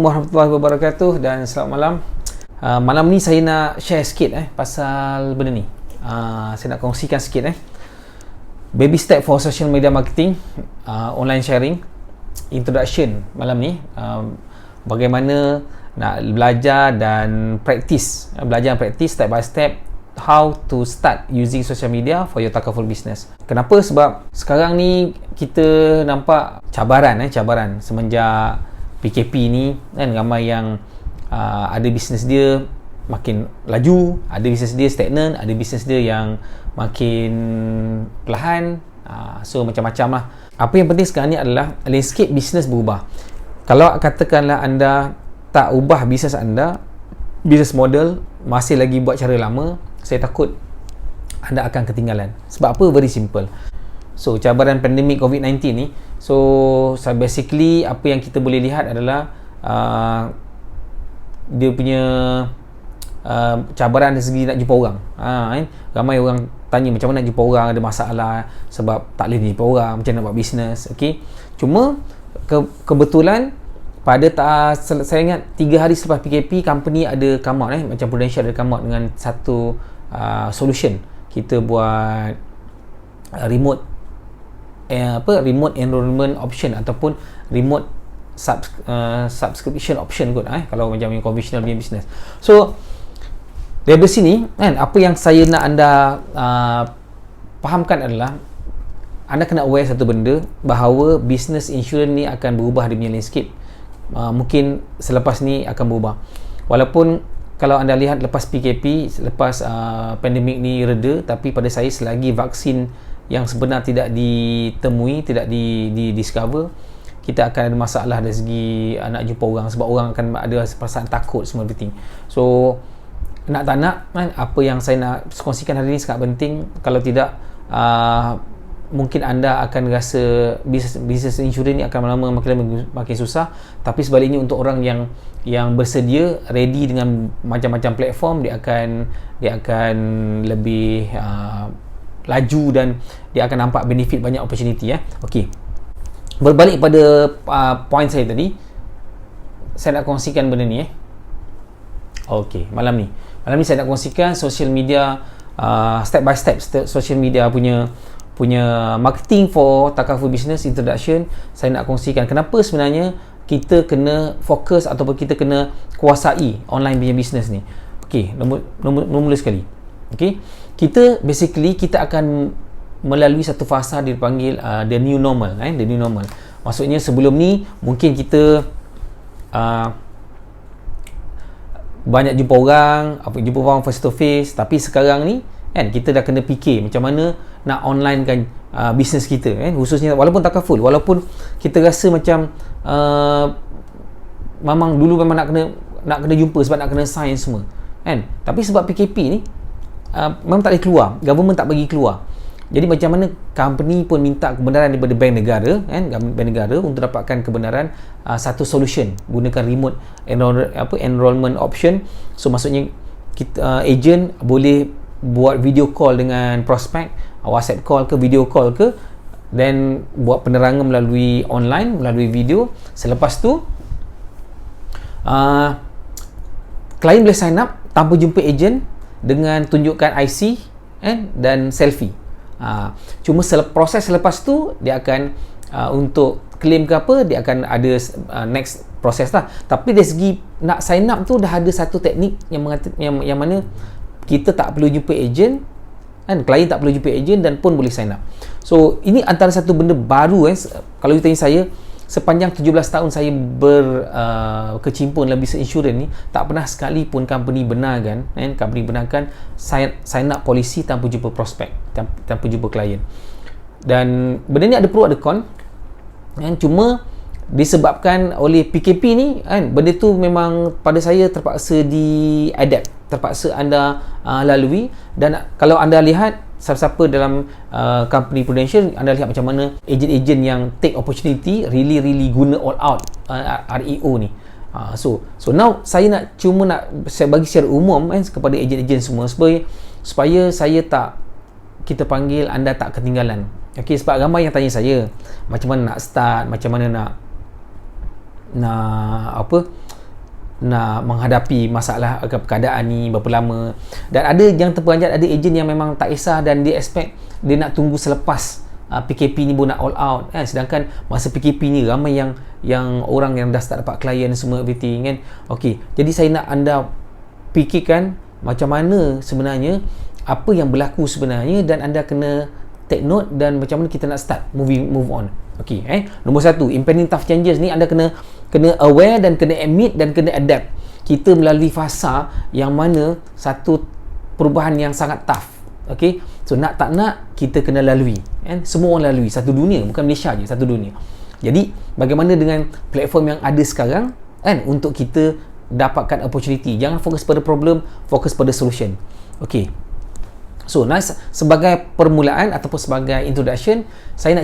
Warahmatullahi wabarakatuh dan selamat malam. Malam ni saya nak share sikit pasal benda ni. Saya nak kongsikan sikit baby step for social media marketing, online sharing, introduction malam ni. Bagaimana nak belajar dan praktis, step by step how to start using social media for your takaful business. Kenapa? Sebab sekarang ni kita nampak cabaran semenjak PKP ni kan, ramai yang ada bisnes dia makin laju, ada bisnes dia stagnan, ada bisnes dia yang makin perlahan. So macam-macam lah. Apa yang penting sekarang ni adalah landscape bisnes berubah. Kalau katakanlah anda tak ubah bisnes anda, bisnes model masih lagi buat cara lama, saya takut anda akan ketinggalan. Sebab apa? Very simple. So cabaran pandemik COVID-19 ni, so basically apa yang kita boleh lihat adalah dia punya cabaran dari segi nak jumpa orang. Ramai orang tanya macam mana nak jumpa orang, ada masalah sebab tak boleh jumpa orang, macam nak buat bisnes. Okay. Cuma kebetulan pada saya ingat 3 hari selepas PKP, company ada come out macam Prudential ada come out dengan satu solution. Kita buat remote enrollment option ataupun remote subscription option kot kalau macam yang conventional business. So dari sini kan, apa yang saya nak anda fahamkan adalah anda kena aware satu benda, bahawa business insurance ni akan berubah dia punya landscape. Mungkin selepas ni akan berubah. Walaupun kalau anda lihat lepas PKP, lepas pandemik ni reda, tapi pada saya selagi vaksin yang sebenar tidak ditemui, tidak discover, kita akan ada masalah dari segi nak jumpa orang, sebab orang akan ada perasaan takut semua everything. So nak tak nak kan, apa yang saya nak kongsikan hari ini sangat penting. Kalau tidak mungkin anda akan rasa bisnes insurans ni akan lama makin susah. Tapi sebaliknya untuk orang yang bersedia, ready dengan macam-macam platform, dia akan lebih laju dan dia akan nampak benefit, banyak opportunity. Okey. Berbalik pada point saya tadi, saya nak kongsikan benda ni. Okey, malam ni saya nak kongsikan social media step by step social media punya marketing for takaful business introduction. Saya nak kongsikan kenapa sebenarnya kita kena fokus ataupun kita kena kuasai online punya business ni. Okey, nombor sekali. Okey. Kita akan melalui satu fasa dipanggil the new normal. The new normal. Maksudnya sebelum ni mungkin kita banyak jumpa orang face to face, tapi sekarang ni kan kita dah kena fikir macam mana nak online kan bisnes kita khususnya walaupun takaful, walaupun kita rasa macam memang dulu memang nak kena jumpa sebab nak kena sign semua kan, tapi sebab PKP ni memang tak boleh keluar, government tak bagi keluar. Jadi macam mana company pun minta kebenaran daripada bank negara untuk dapatkan kebenaran satu solution gunakan remote enrollment option. So maksudnya kita agent boleh buat video call dengan prospek, WhatsApp call ke video call ke, then buat penerangan melalui online, melalui video. Selepas tu klien boleh sign up tanpa jumpa agent dengan tunjukkan IC dan selfie. Cuma proses selepas tu dia akan untuk claim ke apa, dia akan ada next proses lah. Tapi dari segi nak sign up tu dah ada satu teknik yang mana kita tak perlu jumpa agent kan, klien tak perlu jumpa agent dan pun boleh sign up. So ini antara satu benda baru kalau you tanya saya, sepanjang 17 tahun saya berkecimpung dalam bisnes insurans ni, tak pernah sekali pun company benarkan sign up polisi tanpa jumpa prospek, tanpa jumpa klien. Dan benda ni ada pro ada con cuma disebabkan oleh PKP ni benda tu memang pada saya terpaksa terpaksa anda lalui. Dan kalau anda lihat siapa dalam company Prudential, anda lihat macam mana ejen-ejen yang take opportunity really guna all out REO ni. So now saya bagi secara umum kepada ejen-ejen semua supaya kita panggil anda tak ketinggalan. Okey, sebab ramai yang tanya saya macam mana nak start, macam mana nak nak menghadapi masalah keadaan ni berapa lama. Dan ada yang terperanjat, ada ejen yang memang tak kisah dan dia expect dia nak tunggu selepas PKP ni pun nak all out kan. Sedangkan masa PKP ni ramai yang orang yang dah start dapat klien semua everything kan. Okey, jadi saya nak anda fikirkan macam mana sebenarnya apa yang berlaku sebenarnya, dan anda kena take note dan macam mana kita nak start move on. Okey, nombor 1, impending tough changes ni anda kena aware dan kena admit dan kena adapt. Kita melalui fasa yang mana satu perubahan yang sangat tough. Okey, so nak tak nak kita kena lalui kan. Semua orang lalui, satu dunia, bukan Malaysia je, satu dunia. Jadi bagaimana dengan platform yang ada sekarang kan, untuk kita dapatkan opportunity. Jangan fokus pada problem, fokus pada solution. Okey, so nice. Sebagai permulaan ataupun sebagai introduction, saya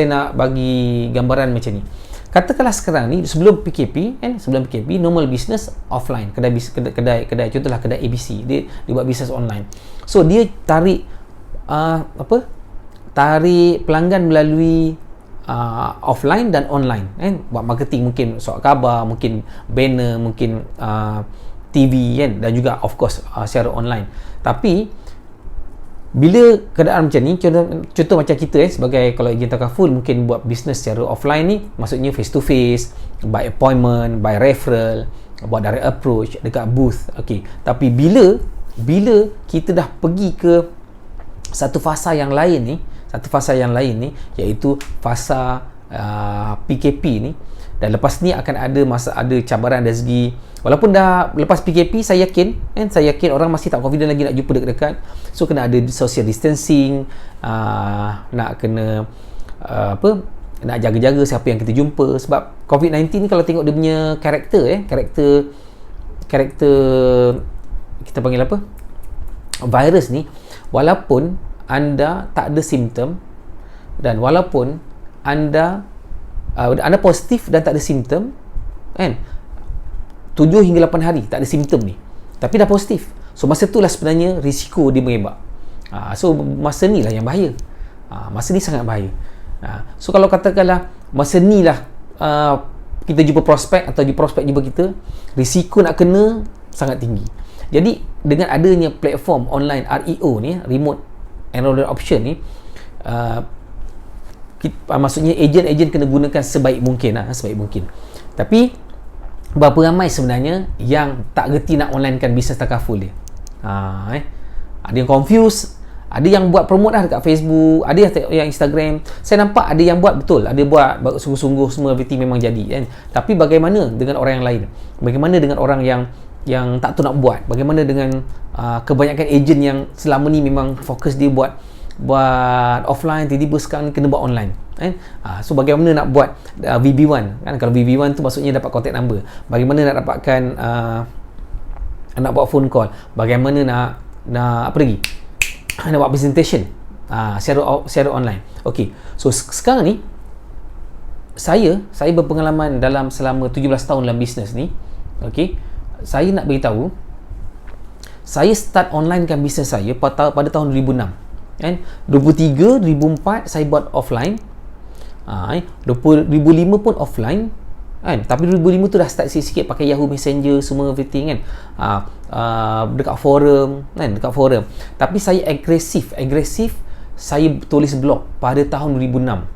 nak bagi gambaran macam ni. Katakanlah sekarang ni sebelum PKP normal business offline, kedai contohlah kedai ABC, dia buat bisnes online. So dia tarik pelanggan melalui offline dan online kan, buat marketing, mungkin surat khabar, mungkin banner, mungkin TV kan, dan juga of course secara online. Tapi bila keadaan macam ni, contoh macam kita sebagai, kalau ejen takaful mungkin buat bisnes secara offline ni, maksudnya face to face, by appointment, by referral, buat direct approach dekat booth. Okey, tapi bila kita dah pergi ke satu fasa yang lain ni, iaitu fasa PKP ni, dan lepas ni akan ada cabaran dari segi, walaupun dah lepas PKP, saya yakin orang masih tak confident lagi nak jumpa dekat-dekat. So kena ada social distancing, nak kena nak jaga-jaga siapa yang kita jumpa. Sebab COVID-19 ni kalau tengok dia punya karakter kita panggil apa, virus ni, walaupun anda tak ada simptom, dan walaupun anda positif dan tak ada simptom kan, 7 hingga 8 hari tak ada simptom ni, tapi dah positif. So masa itulah sebenarnya risiko dia mengebak. So masa ni lah yang bahaya. Masa ni sangat bahaya. So kalau katakanlah masa ni lah kita jumpa prospek atau prospek jumpa kita, risiko nak kena sangat tinggi. Jadi dengan adanya platform online REO ni, remote enrollment option ni, maksudnya ejen kena gunakan sebaik mungkin. Tapi berapa ramai sebenarnya yang tak reti nak onlinekan bisnes takaful dia? Ada yang confused, ada yang buat promote dah dekat Facebook, ada yang Instagram. Saya nampak ada yang buat betul, ada buat sungguh-sungguh, semua everything memang jadi kan. Tapi bagaimana dengan orang yang lain? Bagaimana dengan orang yang tak tahu nak buat? Bagaimana dengan kebanyakan ejen yang selama ni memang fokus dia buat offline, tiba-tiba sekarang kena buat online kan? So bagaimana nak buat VB1 kan? Kalau VB1 tu maksudnya dapat contact number. Bagaimana nak dapatkan nak buat phone call? Bagaimana nak apa lagi? Nak buat presentation secara online. Okey, so sekarang ni saya berpengalaman selama 17 tahun dalam bisnes ni. Okey, saya nak beritahu, saya start online kan bisnes saya pada tahun 2006 kan. 2003, 2004 saya buat offline, 2005 pun offline kan. Tapi 2005 tu dah start sikit pakai Yahoo Messenger semua everything kan, dekat forum. Tapi saya agresif saya tulis blog pada tahun 2006.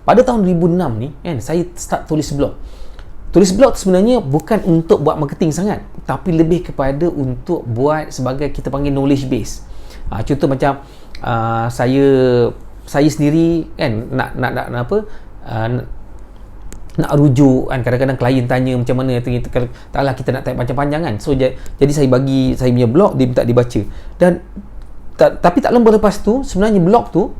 Pada tahun 2006 ni kan, saya start tulis blog. Tulis blog sebenarnya bukan untuk buat marketing sangat, tapi lebih kepada untuk buat sebagai kita panggil knowledge base. Contoh macam saya sendiri kan nak rujuk kan, kadang-kadang klien tanya macam mana taklah kita nak type panjang-panjang kan. So jadi saya bagi saya punya blog, dia minta dibaca. Dan tapi tak lama lepas tu, sebenarnya blog tu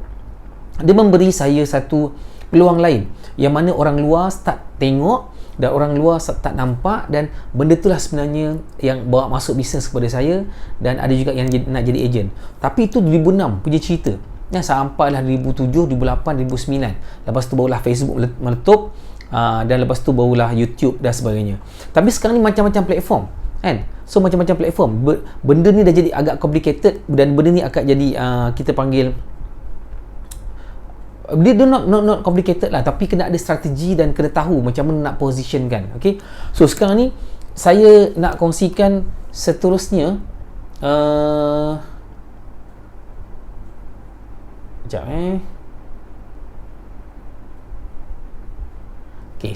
dia memberi saya satu peluang lain, yang mana orang luar start tengok dan orang luar tak nampak, dan benda itulah sebenarnya yang bawa masuk bisnes kepada saya. Dan ada juga yang nak jadi ejen. Tapi itu 2006 punya cerita ya, sampailah 2007, 2008, 2009. Lepas tu barulah Facebook meletup, dan lepas tu barulah YouTube dan sebagainya. Tapi sekarang ni macam-macam platform kan. So macam-macam platform, benda ni dah jadi agak complicated, dan benda ni akan jadi kita panggil, dia not complicated lah, tapi kena ada strategi dan kena tahu macam mana nak position kan. Okay, so sekarang ni saya nak kongsikan seterusnya. Sekejap okay.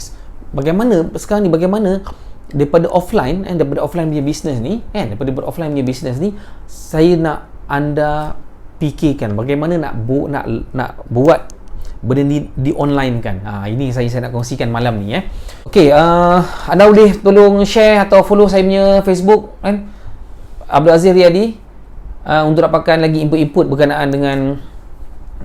Bagaimana sekarang ni, bagaimana daripada offline punya bisnes ni daripada offline punya bisnes ni, saya nak anda fikirkan bagaimana nak buat benda ni di online kan. Ini saya nak kongsikan malam ni Okey, anda boleh tolong share atau follow saya punya Facebook Abdul Aziz Riyadi, untuk dapatkan lagi input-input berkenaan dengan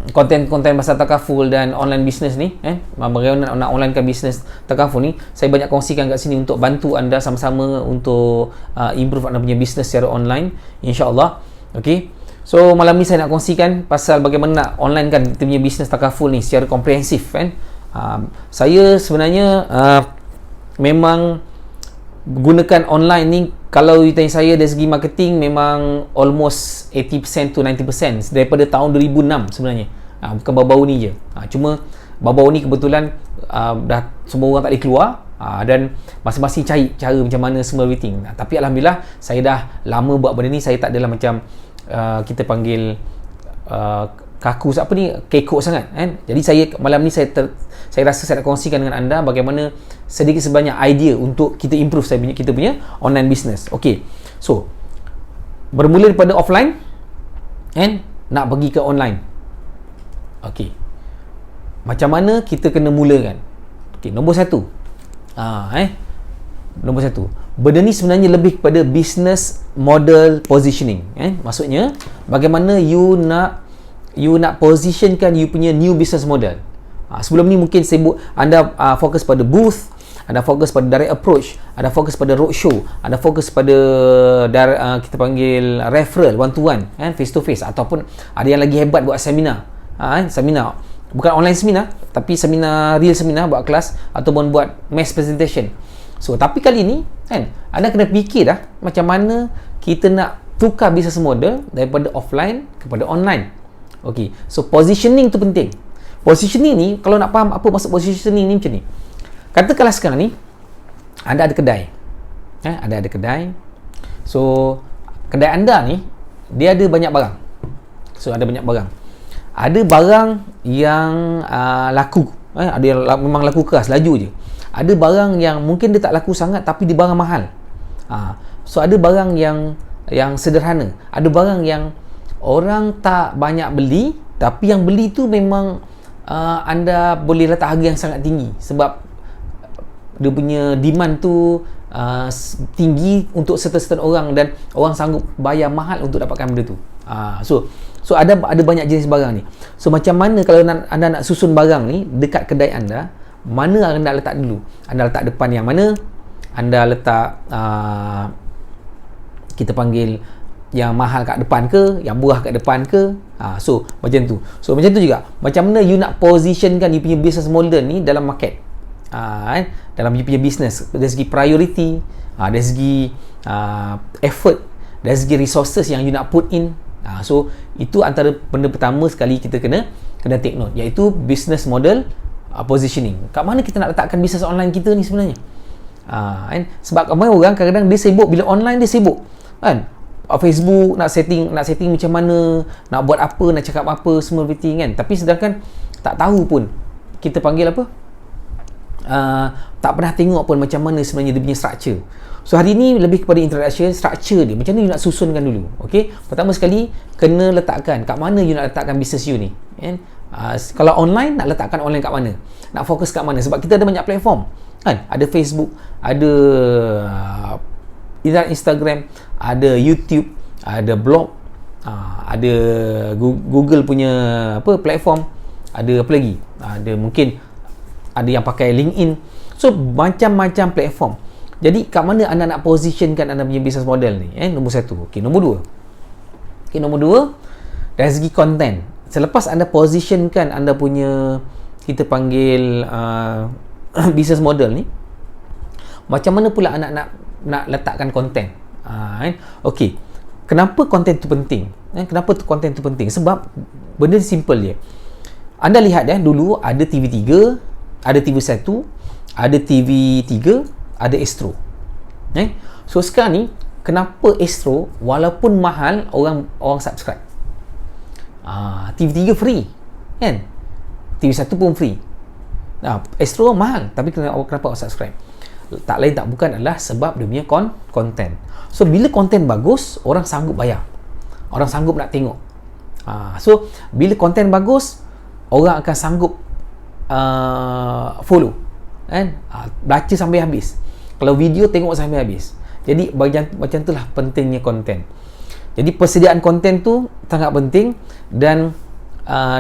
konten-konten pasal takaful dan online business ni bagaimana nak onlinekan bisnes takaful ni. Saya banyak kongsikan kat sini untuk bantu anda sama-sama untuk improve anda punya bisnes secara online, insya-Allah. Okey, so malam ni saya nak kongsikan pasal bagaimana nak onlinekan kita punya bisnes takaful ni secara komprehensif saya sebenarnya memang gunakan online ni, kalau you tanya saya dari segi marketing, memang almost 80% to 90% daripada tahun 2006 sebenarnya. Bukan baru-baru ni je. Cuma baru-baru ni kebetulan dah semua orang tak boleh keluar, dan masing-masing cari cara macam mana semua everything. Tapi Alhamdulillah, saya dah lama buat benda ni, saya tak adalah macam kita panggil kaku kekok sangat Jadi saya malam ni saya rasa saya nak kongsikan dengan anda bagaimana sedikit sebanyak idea untuk kita improve kita punya online business. Okey, so bermula daripada offline nak pergi ke online. Okey, macam mana kita kena mulakan? Okey, nombor satu, nombor satu, benda ni sebenarnya lebih kepada business model positioning. Maksudnya bagaimana you nak positionkan you punya new business model. Sebelum ni mungkin sibuk anda fokus pada booth, anda fokus pada direct approach, anda fokus pada roadshow, anda fokus pada kita panggil referral one to one, face to face, ataupun ada yang lagi hebat buat seminar, seminar bukan online seminar tapi seminar, real seminar, buat kelas ataupun buat mass presentation. So tapi kali ni anda kena fikir dah macam mana kita nak tukar business model daripada offline kepada online. Okey, so positioning tu penting. Positioning ni, kalau nak faham apa maksud positioning ni, macam ni. Katakanlah sekarang ni anda ada kedai. Ada kedai. So kedai anda ni dia ada banyak barang. So ada banyak barang. Ada barang yang laku. Ada yang memang laku keras, laju je. Ada barang yang mungkin dia tak laku sangat tapi dia barang mahal. So ada barang yang sederhana. Ada barang yang orang tak banyak beli, tapi yang beli tu memang anda boleh letak harga yang sangat tinggi sebab dia punya demand tu tinggi untuk certain orang dan orang sanggup bayar mahal untuk dapatkan benda tu. So ada banyak jenis barang ni. So macam mana kalau anda nak susun barang ni dekat kedai anda, mana anda letak dulu? Anda letak depan yang mana? Anda letak kita panggil yang mahal kat depan ke, yang murah kat depan ke? So macam tu. So macam tu juga, macam mana you nak positionkan you punya business model ni dalam market, dalam you punya business, dari segi priority, dari segi effort, dari segi resources yang you nak put in. So itu antara benda pertama sekali kita kena take note, iaitu business model positioning. Kat mana kita nak letakkan business online kita ni sebenarnya? Sebab ramai orang kadang-kadang dia sibuk, bila online dia sibuk Facebook nak setting macam mana, nak buat apa, nak cakap apa, semua everything tapi sedangkan tak tahu pun, kita panggil apa, tak pernah tengok pun macam mana sebenarnya dia punya structure. So hari ni lebih kepada introduction structure dia, macam mana you nak susunkan dulu. Okey, pertama sekali kena letakkan kat mana you nak letakkan business you ni kalau online, nak letakkan online kat mana, nak fokus kat mana, sebab kita ada banyak platform ada Facebook, ada Instagram, ada YouTube, ada blog, ada Google punya platform, ada apa lagi, ada mungkin ada yang pakai LinkedIn. So macam-macam platform. Jadi kat mana anda nak positionkan anda punya business model ni? Nombor satu. Okey, nombor dua. Nombor dua, dari segi content. Selepas anda positionkan anda punya, kita panggil business model ni, macam mana pula anda nak letakkan konten? Okey, kenapa konten tu penting? Kenapa konten tu penting? Sebab benda simple je. Anda lihat dulu ada TV3, ada TV1, ada TV3, ada Astro. So sekarang ni kenapa Astro walaupun mahal orang subscribe? TV3 free kan, TV1 pun free. Astro mahal tapi kenapa orang subscribe? Tak lain tak bukan adalah sebab dia punya konten. So bila konten bagus, orang sanggup bayar, orang sanggup nak tengok. So bila konten bagus, orang akan sanggup follow kan, baca sampai habis. Kalau video, tengok sampai habis. Jadi macam itulah pentingnya konten. Jadi persediaan konten tu sangat penting. Dan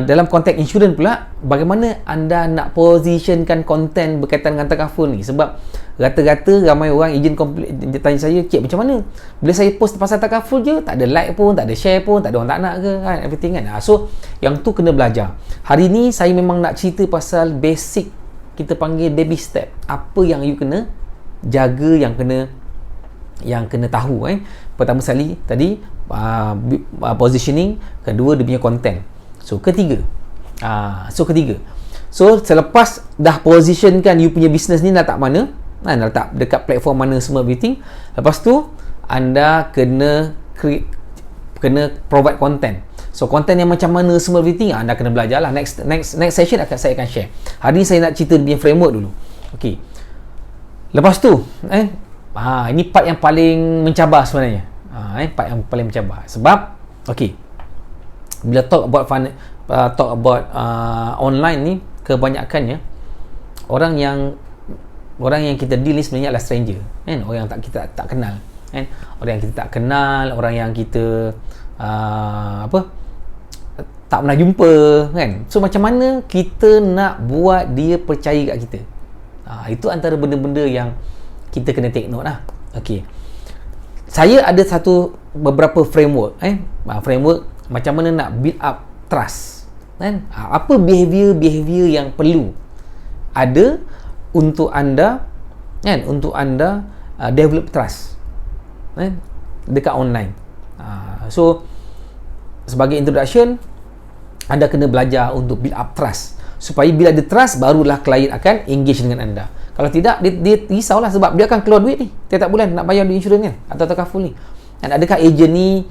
dalam konteks insurans pula, bagaimana anda nak positionkan konten berkaitan dengan takaful ni? Sebab rata-rata ramai orang ejen dia tanya saya, cik macam mana bila saya post pasal takaful je, tak ada like pun, tak ada share pun, tak ada orang tak nak ke kan, everything kan. So yang tu kena belajar. Hari ni saya memang nak cerita pasal basic, kita panggil baby step. Apa yang you kena jaga, yang kena tahu. Pertama sekali tadi positioning, kedua dia punya content. So ketiga, so selepas dah positionkan you punya business ni letak mana, letak dekat platform mana semua everything, lepas tu anda kena provide content. So content yang macam mana semua everything anda kena belajar lah. Next session saya akan share. Hari ni saya nak cerita dia punya framework dulu. Okey. Lepas tu ini part yang paling mencabar sebenarnya. Part yang paling mencabar. Sebab okey, bila talk about online ni, kebanyakannya orang yang kita deal ni sebenarnya adalah stranger kan, orang yang kita tak kenal kan, orang yang kita tak kenal, orang yang kita tak pernah jumpa kan. So macam mana kita nak buat dia percaya kat kita? Itu antara benda-benda yang kita kena take note lah. Okey, saya ada beberapa framework framework macam mana nak build up trust kan. Apa behavior yang perlu ada untuk anda kan, untuk anda develop trust kan dekat online. So sebagai introduction, anda kena belajar untuk build up trust, supaya bila ada trust, barulah klien akan engage dengan anda. Kalau tidak, dia risaulah, sebab dia akan keluar duit ni tiap-tiap bulan nak bayar duit insurans kan, atau takaful ni. Dan adakah ejen ni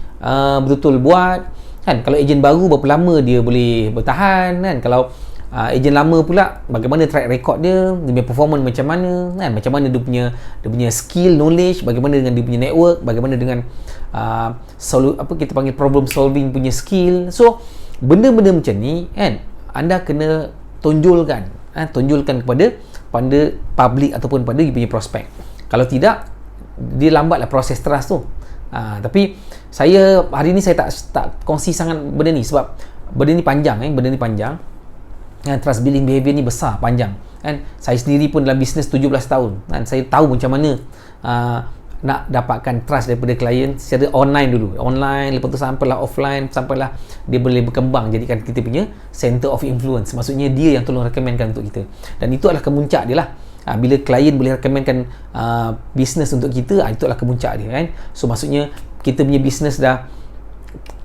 betul-betul buat kan? Kalau ejen baru, berapa lama dia boleh bertahan kan? Kalau ejen lama pula, bagaimana track record dia punya performance macam mana kan? Macam mana dia punya skill, knowledge, bagaimana dengan dia punya network, bagaimana dengan kita panggil problem solving punya skill. So benda-benda macam ni kan, anda kena tunjulkan kepada public ataupun pada dia punya prospek. Kalau tidak, dia lambatlah proses trust tu. Tapi saya hari ni saya tak kongsi sangat benda ni, sebab benda ni panjang trust building behavior ni besar, panjang kan. Saya sendiri pun dalam bisnes 17 tahun kan, saya tahu macam mana nak dapatkan trust daripada klien secara online, lepas tu sampailah offline, sampailah dia boleh berkembang jadikan kita punya center of influence. Maksudnya dia yang tolong recommendkan untuk kita, dan itu adalah kemuncak dia lah. Bila klien boleh recommendkan bisnes untuk kita, itu adalah kemuncak dia kan. So maksudnya kita punya bisnes dah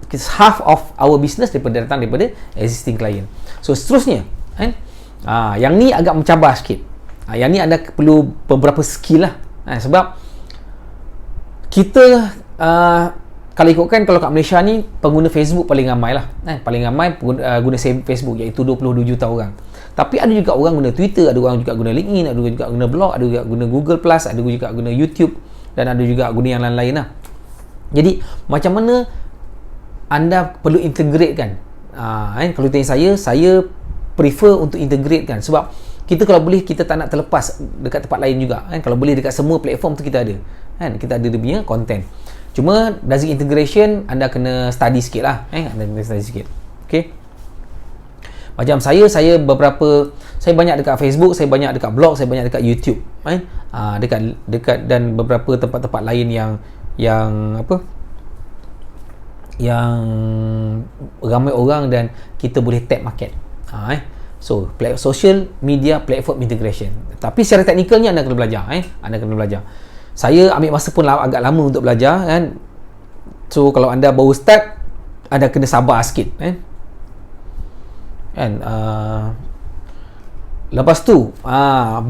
half of our business datang daripada existing client. So seterusnya kan, yang ni agak mencabar sikit. Yang ni anda perlu beberapa skill lah sebab kita kalau ikutkan, kalau kat Malaysia ni pengguna Facebook paling ramai lah paling ramai guna Facebook, iaitu 27 juta orang. Tapi ada juga orang guna Twitter, ada orang juga guna LinkedIn, ada juga guna blog, ada juga guna Google Plus, ada juga guna YouTube, dan ada juga guna yang lain-lain lah. Jadi macam mana anda perlu integratekan? Kalau tanya saya prefer untuk integratekan, sebab kita kalau boleh, kita tak nak terlepas dekat tempat lain juga kan. Kalau boleh dekat semua platform tu kita ada kan, kita ada dia punya content. Cuma dari integration anda kena study sikit lah anda kena study sikit. Okay, macam saya banyak dekat Facebook, saya banyak dekat blog, saya banyak dekat YouTube dekat dan beberapa tempat-tempat lain yang ramai orang dan kita boleh tap market. So social media platform integration. Tapi secara teknikalnya anda kena belajar anda kena belajar. Saya ambil masa pun agak lama untuk belajar kan. So kalau anda baru start, anda kena sabar sikit lepas tu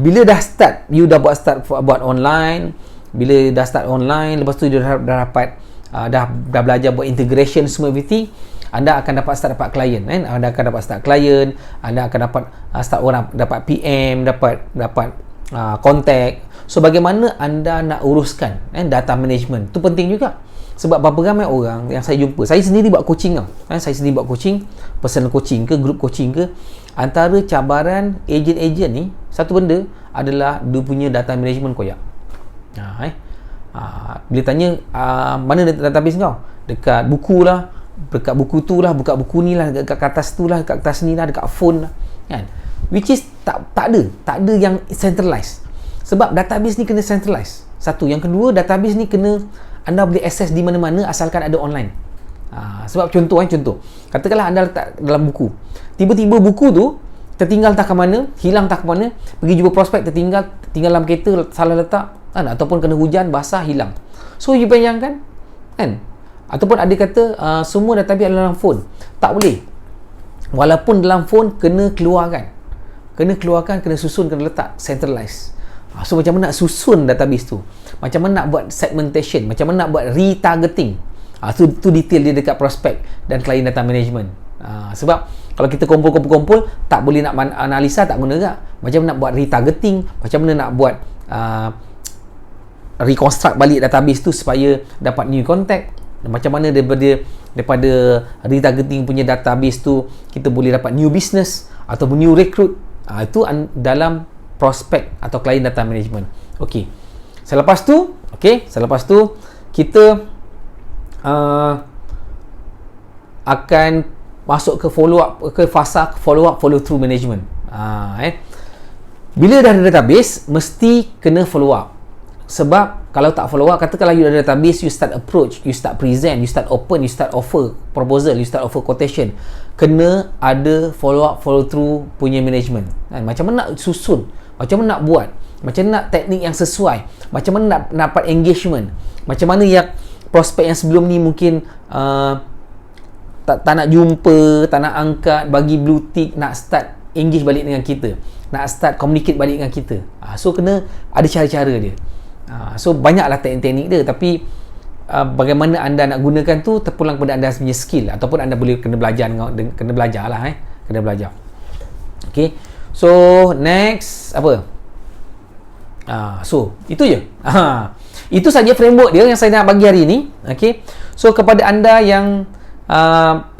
bila dah start, you dah buat online, bila dah start online, lepas tu dia dah dapat dah belajar buat integration semua everything, anda akan dapat klien kan. Anda akan dapat start klien, anda akan dapat start orang, dapat PM, dapat contact. So bagaimana anda nak uruskan data management tu penting juga. Sebab berapa ramai orang yang saya jumpa, saya sendiri buat coaching tau, saya sendiri buat coaching, personal coaching ke, group coaching ke, antara cabaran ejen-ejen ni, satu benda adalah dia punya data management koyak. Bila tanya mana database kau, dekat buku lah, dekat buku tu lah, buka buku ni lah, dekat kertas tu lah, dekat kertas ni lah, dekat phone lah kan. Which is tak ada yang centralized. Sebab database ni kena centralized. Satu. Yang kedua, database ni kena anda boleh access di mana-mana asalkan ada online. Sebab contoh katakanlah anda letak dalam buku, tiba-tiba buku tu tertinggal tak ke mana, hilang tak ke mana, pergi jumpa prospek, tinggal dalam kereta, salah letak kan, ataupun kena hujan, basah, hilang. So you bayangkan kan, ataupun ada kata semua database dalam phone, tak boleh. Walaupun dalam phone kena keluarkan, kena susun, kena letak centralized. So macam mana nak susun database tu, macam mana nak buat segmentation, macam mana nak buat retargeting, tu detail dia dekat prospek dan client data management. Sebab kalau kita kumpul tak boleh nak analisa, tak guna juga. Macam mana nak buat retargeting, macam mana nak buat reconstruct balik database tu supaya dapat new contact, macam mana daripada retargeting punya database tu kita boleh dapat new business ataupun new recruit. Itu dalam prospect atau client data management. Okey. Selepas tu kita akan masuk ke fasa follow through management. Bila dah ada database, mesti kena follow up. Sebab kalau tak follow up, katakanlah you ada database, you start approach, you start present, you start open, you start offer proposal, you start offer quotation, kena ada follow through punya management. Macam mana nak susun, macam mana nak buat, macam mana nak teknik yang sesuai, macam mana nak dapat engagement, macam mana yang prospek yang sebelum ni mungkin tak nak jumpa, tak nak angkat, bagi blue tick, nak start engage balik dengan kita, nak start communicate balik dengan kita. So kena ada cara-cara dia. So banyaklah teknik-teknik dia, tapi bagaimana anda nak gunakan tu terpulang pada anda punya skill, ataupun anda boleh kena belajar lah. Kena belajar. Okay. So next apa? So itu je. Itu saja framework dia yang saya nak bagi hari ni. Okay. So kepada anda yang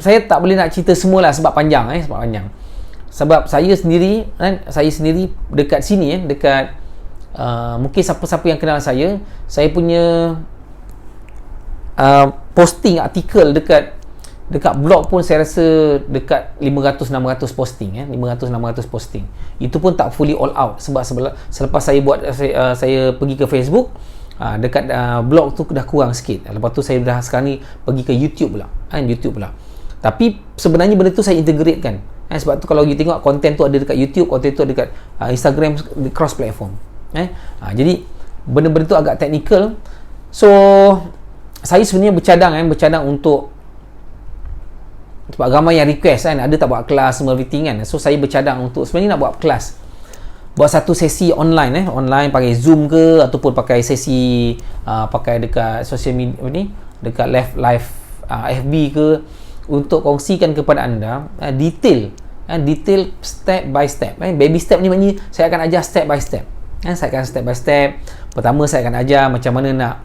saya tak boleh nak cerita semualah sebab panjang. Sebab saya sendiri dekat sini dekat mungkin siapa-siapa yang kenal saya punya posting artikel dekat blog pun saya rasa dekat 500-600 posting 500-600 posting. Itu pun tak fully all out sebab selepas saya buat saya pergi ke Facebook, dekat blog tu dah kurang sikit. Lepas tu saya dah sekarang ni pergi ke YouTube pula. Tapi sebenarnya benda tu saya integrate kan. Sebab tu kalau you tengok konten tu ada dekat YouTube, konten tu ada dekat Instagram, cross platform. Jadi benda-benda tu agak technical. So saya sebenarnya bercadang untuk, sebab ramai yang request ada tak buat kelas semua everything kan. So saya bercadang untuk sebenarnya nak buat kelas, buat satu sesi online online pakai Zoom ke, ataupun pakai sesi pakai dekat social media ni, dekat live FB ke, untuk kongsikan kepada anda detail step by step. Baby step ni maknanya saya akan ajar step by step. Saya akan step by step. Pertama saya akan ajar macam mana nak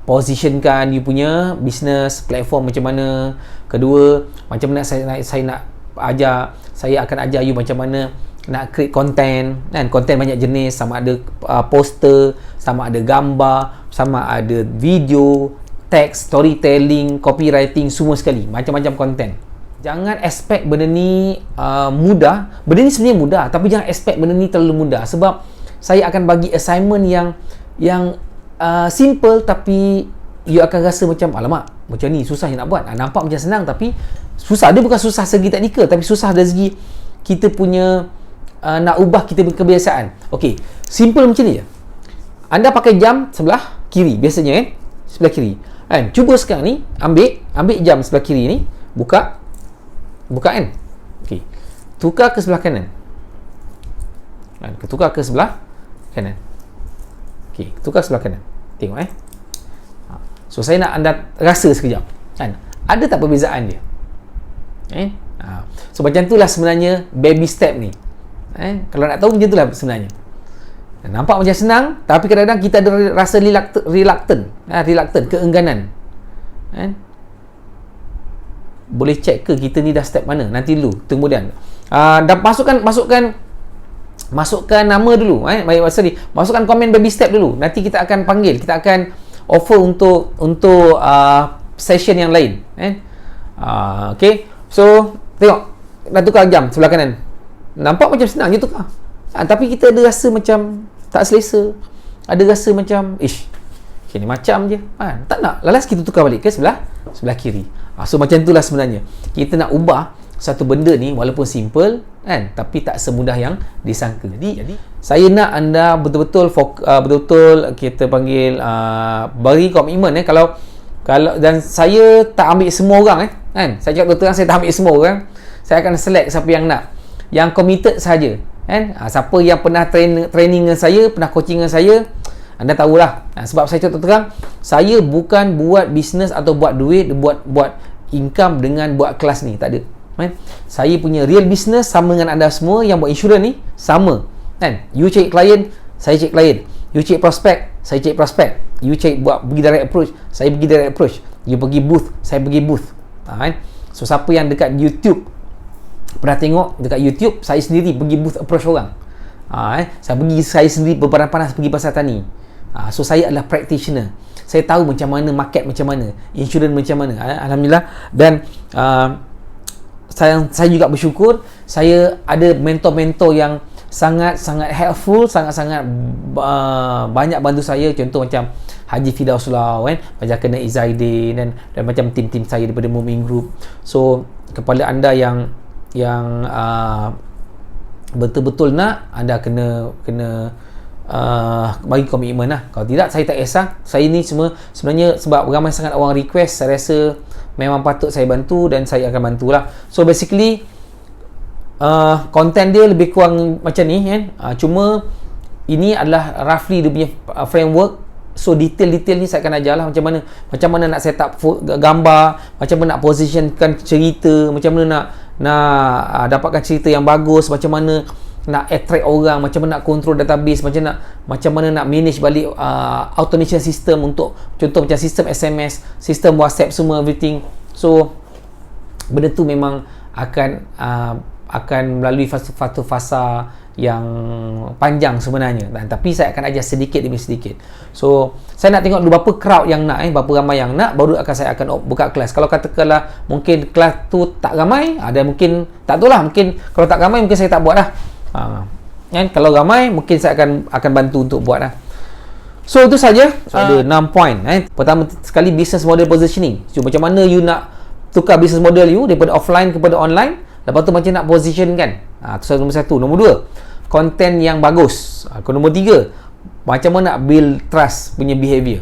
positionkan you punya business platform macam mana. Kedua, macam mana saya akan ajar you macam mana nak create content content banyak jenis, sama ada poster, sama ada gambar, sama ada video, text, storytelling, copywriting, semua sekali, macam-macam content. Jangan expect benda ni mudah. Benda ni sebenarnya mudah, tapi jangan expect benda ni terlalu mudah, sebab saya akan bagi assignment yang simple, tapi you akan rasa macam alamak, macam ni susah nak buat. Nampak macam senang tapi susah. Dia bukan susah segi teknikal, tapi susah dari segi kita punya nak ubah kita punya kebiasaan. Okey, simple macam ni je. Anda pakai jam sebelah kiri biasanya sebelah kiri cuba sekarang ni ambil jam sebelah kiri ni, buka kan. Okey, tukar ke sebelah kanan. Tukar ke sebelah kanan. Okey, tukar sebelah kanan. Tengok So saya nak anda rasa sekejap kan, ada tak perbezaan dia? So macam itulah sebenarnya baby step ni. Kalau nak tahu macam itulah sebenarnya. Nampak macam senang, tapi kadang-kadang kita ada rasa reluctant, keengganan. Boleh check ke kita ni dah step mana? Nanti dulu, kemudian dah masukkan nama dulu. Masukkan komen baby step dulu. Nanti kita akan panggil, kita akan offer untuk session yang lain. Okay, so tengok, dah tukar jam sebelah kanan. Nampak macam senang je tukar, tapi kita ada rasa macam tak selesa, ada rasa macam ni macam je, tak nak, lalas kita tukar balik ke sebelah kiri. So macam itulah sebenarnya kita nak ubah satu benda ni, walaupun simple kan, tapi tak semudah yang disangka. Jadi saya nak anda betul-betul kita panggil beri komitmen kalau dan saya tak ambil semua orang kan. Saya cakap betul, saya tak ambil semua orang. Saya akan select siapa yang nak, yang committed saja kan. Siapa yang pernah training dengan saya, pernah coaching dengan saya, anda tahulah. Sebab saya cakap terang, saya bukan buat bisnes atau buat duit, buat income dengan buat kelas ni, tak ada. Saya punya real business sama dengan anda semua yang buat insurans ni, sama kan. You cari klien, saya cari klien. You cari prospek, saya cari prospek. You cari pergi direct approach, saya pergi direct approach. You pergi booth, saya pergi booth. So siapa yang dekat YouTube pernah tengok, dekat YouTube saya sendiri pergi booth approach orang. Saya sendiri berpanas-panas pergi pasar tani. So saya adalah practitioner. Saya tahu macam mana market, macam mana insurans, macam mana. Alhamdulillah. Dan saya juga bersyukur saya ada mentor-mentor yang sangat-sangat helpful, sangat-sangat banyak bantu saya. Contoh macam Haji Fidauslah kan, macam kena Izaidin dan macam tim-tim saya daripada Moving Group. So kepada anda yang betul-betul nak, anda kena bagi komitmen lah. Kalau tidak, saya tak kisah. Saya ni semua sebenarnya sebab ramai sangat orang request, saya rasa memang patut saya bantu dan saya akan bantulah. So basically konten dia lebih kurang macam ni kan. Cuma ini adalah roughly dia punya framework. So detail-detail ni saya akan ajar lah macam mana nak set up gambar, macam mana nak positionkan cerita, macam mana nak dapatkan cerita yang bagus, macam mana nak attract orang, macam mana nak control database, macam mana nak manage balik automation system untuk contoh macam sistem SMS, sistem WhatsApp, semua everything. So benda tu memang akan melalui fasa yang panjang sebenarnya, tapi saya akan ajar sedikit demi sedikit. So saya nak tengok dulu berapa crowd yang nak, berapa ramai yang nak, baru saya akan buka kelas. Kalau katakanlah mungkin kelas tu tak ramai, ada mungkin tak tahu lah, mungkin kalau tak ramai mungkin saya tak buat lah. Kalau ramai mungkin saya akan bantu untuk buat lah. So itu saja. Ada 6 point. Pertama sekali, business model positioning. So macam mana you nak tukar business model you daripada offline kepada online. Lepas tu macam nak position kan. Itu nombor 1. Nombor 2, content yang bagus. Nombor 3, macam mana nak build trust punya behavior.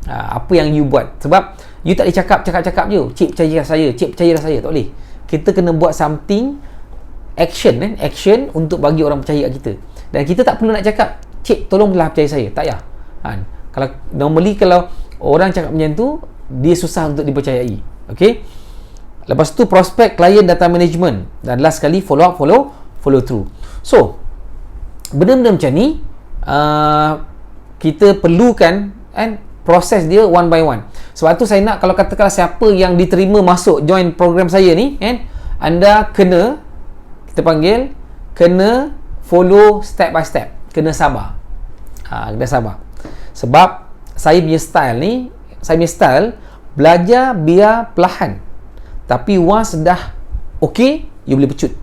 Apa yang you buat. Sebab you tak boleh cakap je, cik percayalah saya, tak boleh. Kita kena buat something, action untuk bagi orang percaya kat kita. Dan kita tak perlu nak cakap, cik tolonglah percaya saya, tak payah. Kalau normally kalau orang cakap macam tu, dia susah untuk dipercayai. Okay. Lepas tu prospek, client, data management, dan last sekali follow up, follow through. So benda-benda macam ni kita perlukan proses dia one by one. Sebab tu saya nak, kalau katakanlah siapa yang diterima masuk join program saya ni anda kena, kita panggil, kena follow step by step, kena sabar. Kena sabar. Sebab saya punya style belajar biar perlahan. Tapi once dah okey, you boleh pecut.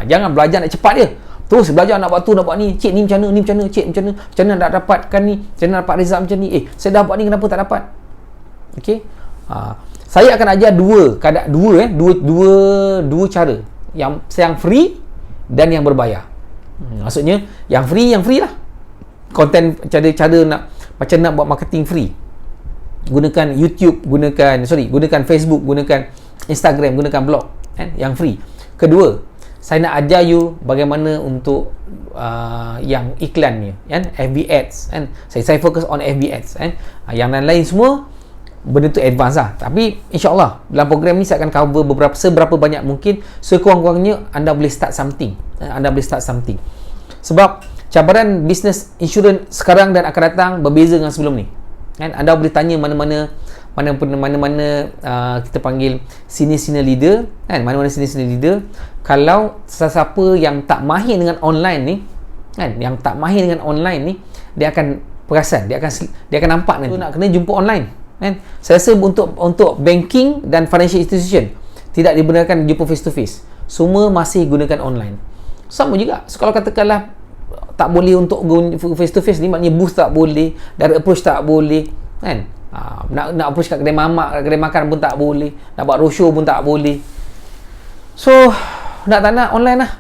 Jangan belajar nak cepat dia. Terus belajar nak buat tu, nak buat ni. Cik ni macam mana, cik macam mana nak dapatkan ni, macam mana dapat result macam ni. Saya dah buat ni, kenapa tak dapat? Okey. Saya akan ajar dua cara. Yang free dan yang berbayar. Maksudnya yang free lah. Konten cara nak macam nak buat marketing free. Gunakan YouTube, gunakan Facebook, gunakan Instagram, gunakan blog, yang free. Kedua, saya nak ajar you bagaimana untuk yang iklan ni kan, FB ads kan. Saya fokus on FB ads kan. Yang lain semua benda tu advance lah. Tapi insyaAllah dalam program ni saya akan cover seberapa banyak mungkin. Sekurang-kurangnya anda boleh start something. Anda boleh start something. Sebab cabaran bisnes insurans sekarang dan akan datang berbeza dengan sebelum ni kan. Anda boleh tanya mana-mana kita panggil senior leader kan, mana-mana senior leader, kalau sesiapa yang tak mahir dengan online ni kan, yang tak mahir dengan online ni, dia akan perasan, dia akan nampak nanti nak kena jumpa online kan. Saya rasa untuk banking dan financial institution tidak dibenarkan jumpa face to face, semua masih gunakan online. Sama juga, so, kalau katakanlah tak boleh untuk face to face ni, maknanya booth tak boleh, direct approach tak boleh kan. Nak approach kat kedai mamak, kat kedai makan pun tak boleh, nak buat roadshow pun tak boleh. So nak tak nak online lah.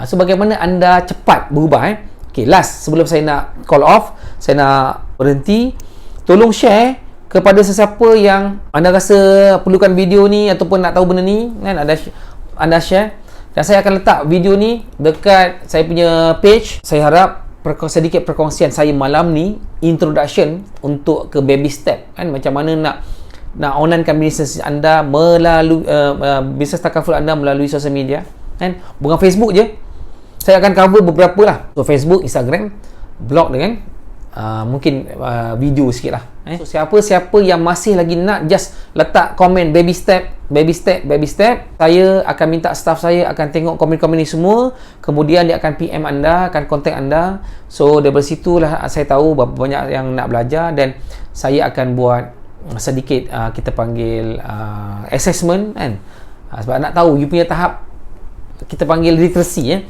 So bagaimana anda cepat berubah Okay, last sebelum saya nak call off, saya nak berhenti, tolong share kepada sesiapa yang anda rasa perlukan video ni ataupun nak tahu benda ni kan, anda share. Dan saya akan letak video ni dekat saya punya page. Saya harap sedikit perkongsian saya malam ni, introduction untuk ke baby step kan, macam mana nak onlinekan bisnes anda melalui bisnes takaful anda melalui sosial media kan. Bukan Facebook je, saya akan cover beberapa lah. So Facebook, Instagram, blog dengan mungkin video sikit lah So siapa-siapa yang masih lagi nak just letak komen baby step, saya akan minta staff saya akan tengok komen-komen ni semua, kemudian dia akan PM anda, akan contact anda. So dari situlah saya tahu berapa banyak yang nak belajar, dan saya akan buat sedikit kita panggil assessment kan, sebab nak tahu you punya tahap, kita panggil literacy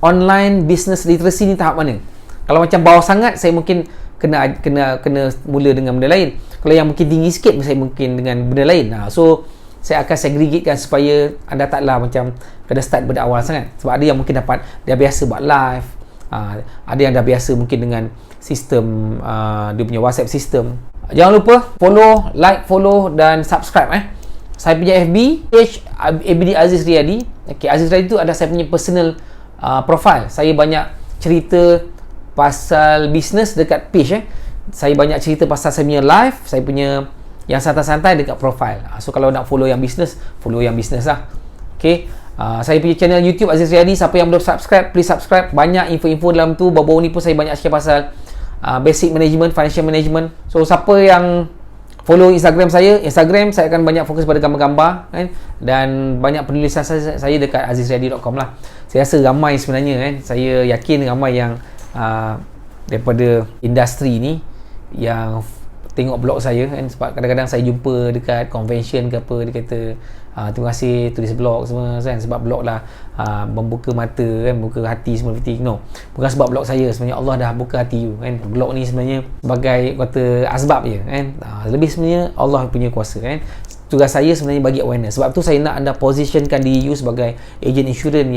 online business literacy ni tahap mana. Kalau macam bawah sangat, saya mungkin kena mula dengan benda lain. Kalau yang mungkin tinggi sikit, saya mungkin dengan benda lain. So saya akan segregatekan supaya anda taklah macam kena start pada awal sangat. Sebab ada yang mungkin dia biasa buat live, ada yang dah biasa mungkin dengan sistem dia punya WhatsApp sistem. Jangan lupa follow dan subscribe saya punya FB page ABD Aziz Riyadi. Aziz Riyadi tu ada saya punya personal profile. Saya banyak cerita pasal bisnes dekat page saya banyak cerita pasal saya punya live, saya punya yang santai-santai dekat profile. So kalau nak follow yang bisnes lah. Saya punya channel YouTube Aziz Riyadi. Siapa yang belum subscribe, please subscribe. Banyak info-info dalam tu. Baru-baru ni pun saya banyak share pasal basic management, financial management. So siapa yang follow Instagram saya akan banyak fokus pada gambar-gambar kan? Dan banyak penulisan saya dekat azizriyadi.com lah. Saya rasa ramai sebenarnya saya yakin ramai yang daripada industri ni yang tengok blog saya kan, sebab kadang-kadang saya jumpa dekat convention ke apa, dia kata terima kasih tulis blog semua kan, sebab blog lah membuka mata kan, buka hati semua. No, bukan sebab blog saya, sebenarnya Allah dah buka hati you kan. Blog ni sebenarnya sebagai kata asbab je kan, lebih sebenarnya Allah punya kuasa kan. Tugas saya sebenarnya bagi awareness. Sebab tu saya nak anda positionkan diri you sebagai agent insurance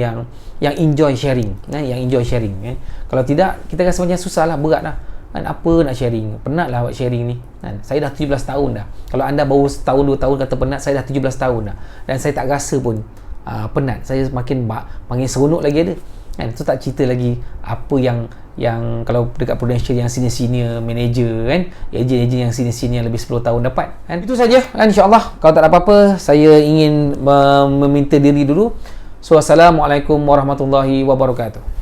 yang enjoy sharing kan, yang enjoy sharing kan. Kalau tidak, kita rasa macam susah lah, berat lah kan, apa nak sharing, penat lah buat sharing ni kan. Saya dah 17 tahun dah. Kalau anda baru setahun 2 tahun kata penat, saya dah 17 tahun dah, dan saya tak rasa pun penat. Saya makin seronok lagi ada kan. Itu tak cerita lagi apa yang kalau dekat Prudential yang senior manager kan, ejen-ejen yang senior lebih 10 tahun dapat kan. Itu saja kan, insyaAllah. Kalau tak ada apa-apa, saya ingin meminta diri dulu. So assalamualaikum warahmatullahi wabarakatuh.